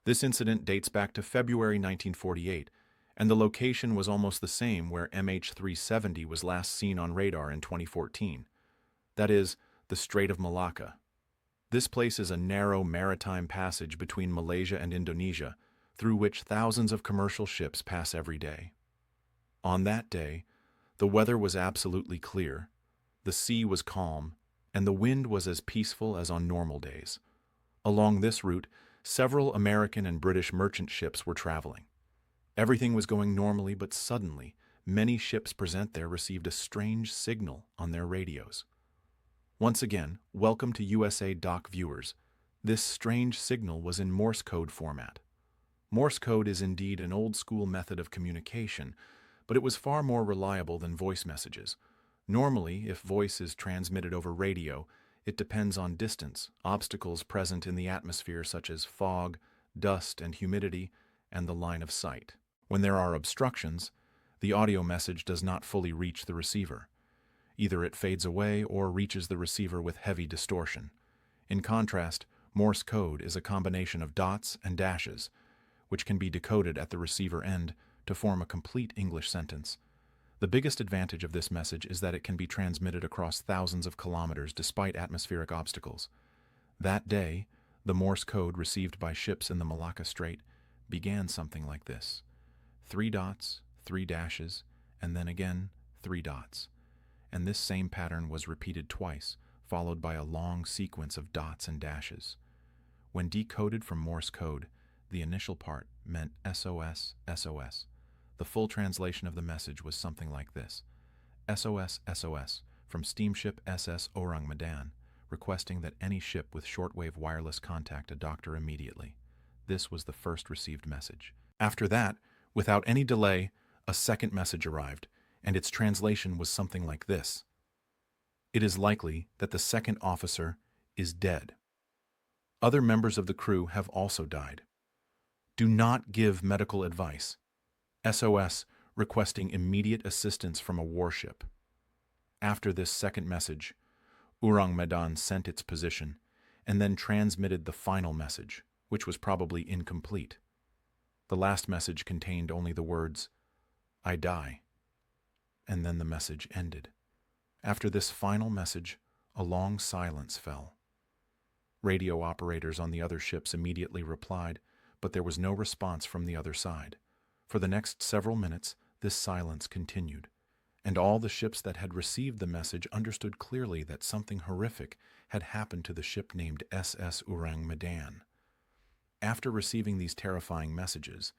This incident dates back to February 1948, and the location was almost the same where MH370 was last seen on radar in 2014. That is, the Strait of Malacca. This place is a narrow maritime passage between Malaysia and Indonesia, through which thousands of commercial ships pass every day. On that day, the weather was absolutely clear, the sea was calm, and the wind was as peaceful as on normal days. Along this route, several American and British merchant ships were traveling. Everything was going normally, but suddenly, many ships present there received a strange signal on their radios. Once again, welcome to USA Doc viewers. This strange signal was in Morse code format. Morse code is indeed an old-school method of communication, but it was far more reliable than voice messages. Normally, if voice is transmitted over radio, it depends on distance, obstacles present in the atmosphere such as fog, dust, and humidity, and the line of sight. When there are obstructions, the audio message does not fully reach the receiver. Either it fades away or reaches the receiver with heavy distortion. In contrast, Morse code is a combination of dots and dashes, which can be decoded at the receiver end to form a complete English sentence. The biggest advantage of this message is that it can be transmitted across thousands of kilometers despite atmospheric obstacles. That day, the Morse code received by ships in the Malacca Strait began something like this: 3 dots, 3 dashes, and then again 3 dots. And this same pattern was repeated twice, followed by a long sequence of dots and dashes. When decoded from Morse code, the initial part meant SOS, SOS. The full translation of the message was something like this: SOS, SOS, from steamship SS Ourang Medan, requesting that any ship with shortwave wireless contact a doctor immediately. This was the first received message. After that, without any delay, a second message arrived, and its translation was something like this: It is likely that the second officer is dead. Other members of the crew have also died. Do not give medical advice. SOS, requesting immediate assistance from a warship. After this second message, Ourang Medan sent its position and then transmitted the final message, which was probably incomplete. The last message contained only the words, "I die," and then the message ended. After this final message, a long silence fell. Radio operators on the other ships immediately replied, but there was no response from the other side. For the next several minutes, this silence continued, and all the ships that had received the message understood clearly that something horrific had happened to the ship named SS Ourang Medan. After receiving these terrifying messages,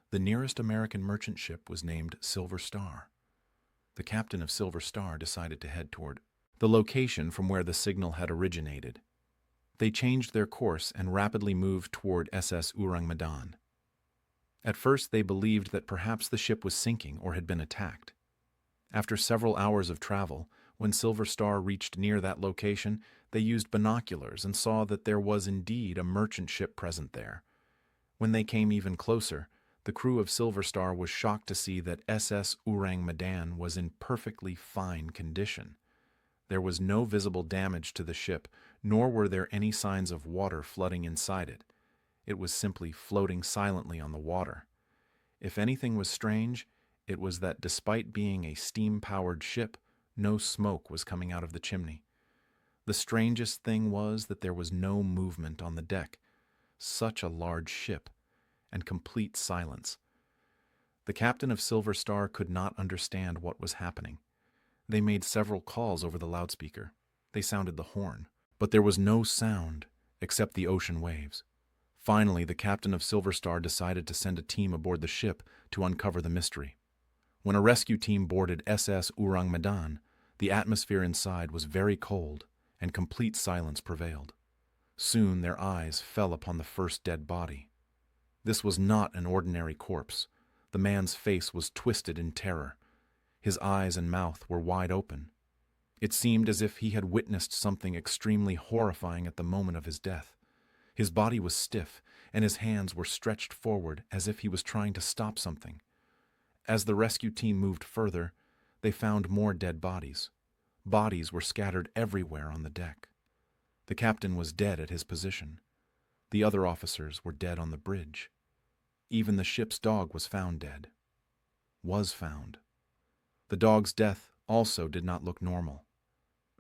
the nearest American merchant ship was named Silver Star. The captain of Silver Star decided to head toward the location from where the signal had originated. They changed their course and rapidly moved toward SS Ourang Medan. At first, they believed that perhaps the ship was sinking or had been attacked. After several hours of travel, when Silver Star reached near that location, they used binoculars and saw that there was indeed a merchant ship present there. When they came even closer, the crew of Silver Star was shocked to see that SS Ourang Medan was in perfectly fine condition. There was no visible damage to the ship, nor were there any signs of water flooding inside it. It was simply floating silently on the water. If anything was strange, it was that despite being a steam-powered ship, no smoke was coming out of the chimney. The strangest thing was that there was no movement on the deck. Such a large ship, and complete silence. The captain of Silver Star could not understand what was happening. They made several calls over the loudspeaker. They sounded the horn, but there was no sound except the ocean waves. Finally, the captain of Silver Star decided to send a team aboard the ship to uncover the mystery. When a rescue team boarded SS Ourang Medan, the atmosphere inside was very cold and complete silence prevailed. Soon their eyes fell upon the first dead body. This was not an ordinary corpse. The man's face was twisted in terror. His eyes and mouth were wide open. It seemed as if he had witnessed something extremely horrifying at the moment of his death. His body was stiff, and his hands were stretched forward as if he was trying to stop something. As the rescue team moved further, they found more dead bodies. Bodies were scattered everywhere on the deck. The captain was dead at his position. The other officers were dead on the bridge. Even the ship's dog was found dead. Was found. The dog's death also did not look normal.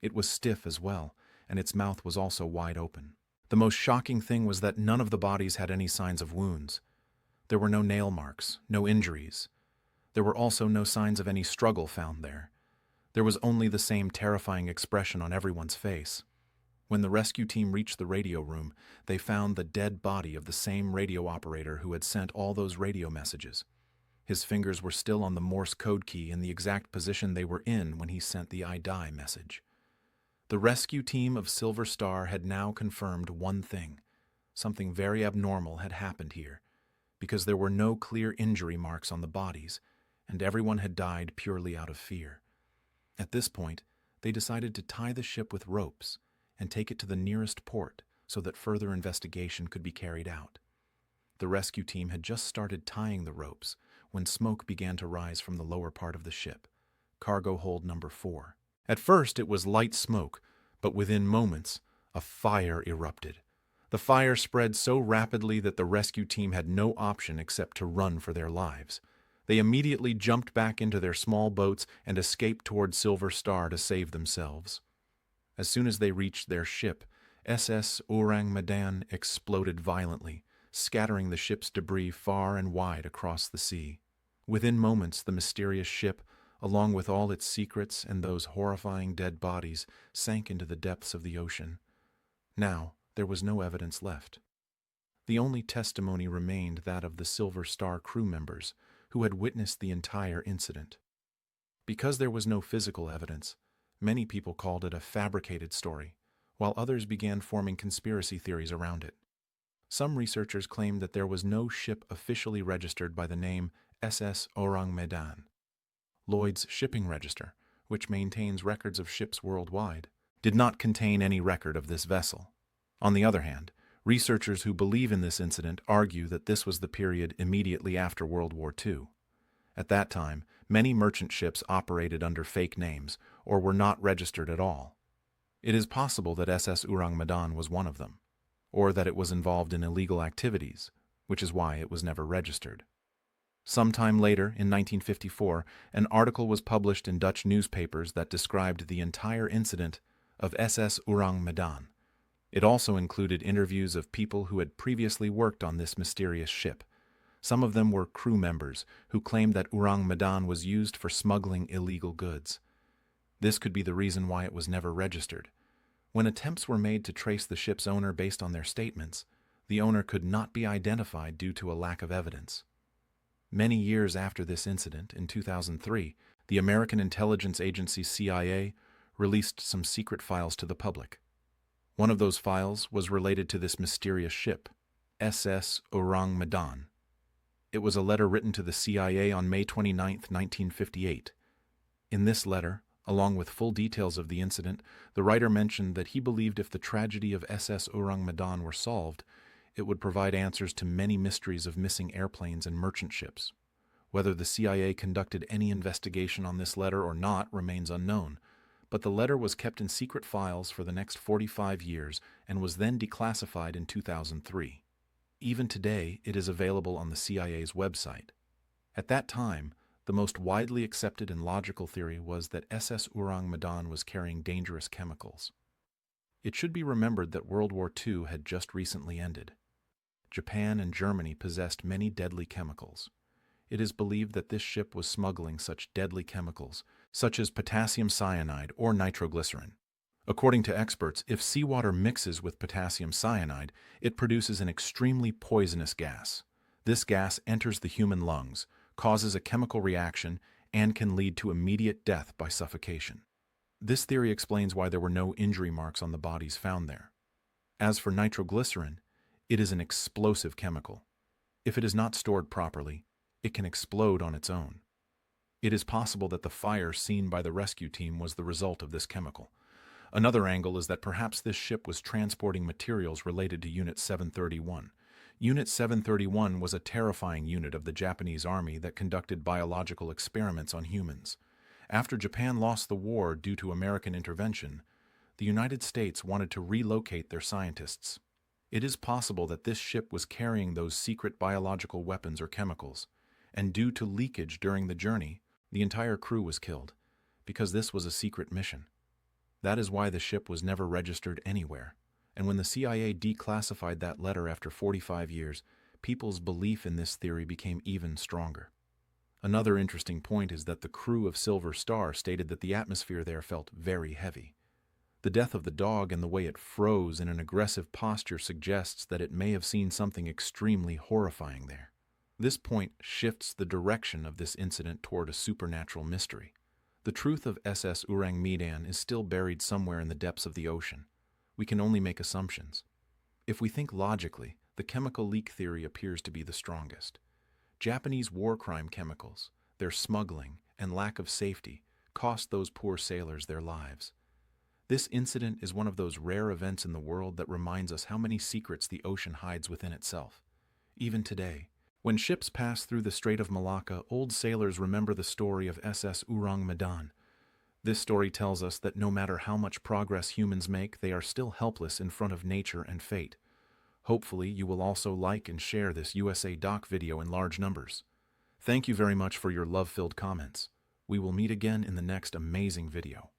It was stiff as well, and its mouth was also wide open. The most shocking thing was that none of the bodies had any signs of wounds. There were no nail marks, no injuries. There were also no signs of any struggle found there. There was only the same terrifying expression on everyone's face. When the rescue team reached the radio room, they found the dead body of the same radio operator who had sent all those radio messages. His fingers were still on the Morse code key in the exact position they were in when he sent the "I die" message. The rescue team of Silver Star had now confirmed one thing. Something very abnormal had happened here, because there were no clear injury marks on the bodies, and everyone had died purely out of fear. At this point, they decided to tie the ship with ropes and take it to the nearest port so that further investigation could be carried out. The rescue team had just started tying the ropes when smoke began to rise from the lower part of the ship, cargo hold number 4. At first, it was light smoke, but within moments, a fire erupted. The fire spread so rapidly that the rescue team had no option except to run for their lives. They immediately jumped back into their small boats and escaped toward Silver Star to save themselves. As soon as they reached their ship, SS Ourang Medan exploded violently, scattering the ship's debris far and wide across the sea. Within moments, the mysterious ship, along with all its secrets and those horrifying dead bodies, sank into the depths of the ocean. Now, there was no evidence left. The only testimony remained that of the Silver Star crew members, who had witnessed the entire incident. Because there was no physical evidence, many people called it a fabricated story, while others began forming conspiracy theories around it. Some researchers claimed that there was no ship officially registered by the name SS Ourang Medan. Lloyd's shipping register, which maintains records of ships worldwide, did not contain any record of this vessel. On the other hand, researchers who believe in this incident argue that this was the period immediately after World War II. At that time, many merchant ships operated under fake names or were not registered at all. It is possible that SS Ourang Medan was one of them, or that it was involved in illegal activities, which is why it was never registered. Sometime later, in 1954, an article was published in Dutch newspapers that described the entire incident of SS Ourang Medan. It also included interviews of people who had previously worked on this mysterious ship. Some of them were crew members who claimed that Ourang Medan was used for smuggling illegal goods. This could be the reason why it was never registered. When attempts were made to trace the ship's owner based on their statements, the owner could not be identified due to a lack of evidence. Many years after this incident, in 2003, the American intelligence agency CIA released some secret files to the public. One of those files was related to this mysterious ship, SS Ourang Medan. It was a letter written to the CIA on May 29, 1958. In this letter, along with full details of the incident, the writer mentioned that he believed if the tragedy of SS Ourang Medan were solved, it would provide answers to many mysteries of missing airplanes and merchant ships. Whether the CIA conducted any investigation on this letter or not remains unknown, but the letter was kept in secret files for the next 45 years and was then declassified in 2003. Even today, it is available on the CIA's website. At that time, the most widely accepted and logical theory was that SS Ourang Medan was carrying dangerous chemicals. It should be remembered that World War II had just recently ended. Japan and Germany possessed many deadly chemicals. It is believed that this ship was smuggling such deadly chemicals, such as potassium cyanide or nitroglycerin. According to experts, if seawater mixes with potassium cyanide, it produces an extremely poisonous gas. This gas enters the human lungs, causes a chemical reaction, and can lead to immediate death by suffocation. This theory explains why there were no injury marks on the bodies found there. As for nitroglycerin, it is an explosive chemical. If it is not stored properly, it can explode on its own. It is possible that the fire seen by the rescue team was the result of this chemical. Another angle is that perhaps this ship was transporting materials related to Unit 731. Unit 731 was a terrifying unit of the Japanese army that conducted biological experiments on humans. After Japan lost the war due to American intervention, the United States wanted to relocate their scientists. It is possible that this ship was carrying those secret biological weapons or chemicals, and due to leakage during the journey, the entire crew was killed, because this was a secret mission. That is why the ship was never registered anywhere, and when the CIA declassified that letter after 45 years, people's belief in this theory became even stronger. Another interesting point is that the crew of Silver Star stated that the atmosphere there felt very heavy. The death of the dog and the way it froze in an aggressive posture suggests that it may have seen something extremely horrifying there. This point shifts the direction of this incident toward a supernatural mystery. The truth of SS Ourang Medan is still buried somewhere in the depths of the ocean. We can only make assumptions. If we think logically, the chemical leak theory appears to be the strongest. Japanese war crime chemicals, their smuggling, and lack of safety cost those poor sailors their lives. This incident is one of those rare events in the world that reminds us how many secrets the ocean hides within itself. Even today, when ships pass through the Strait of Malacca, old sailors remember the story of SS Ourang Medan. This story tells us that no matter how much progress humans make, they are still helpless in front of nature and fate. Hopefully, you will also like and share this USA Doc video in large numbers. Thank you very much for your love-filled comments. We will meet again in the next amazing video.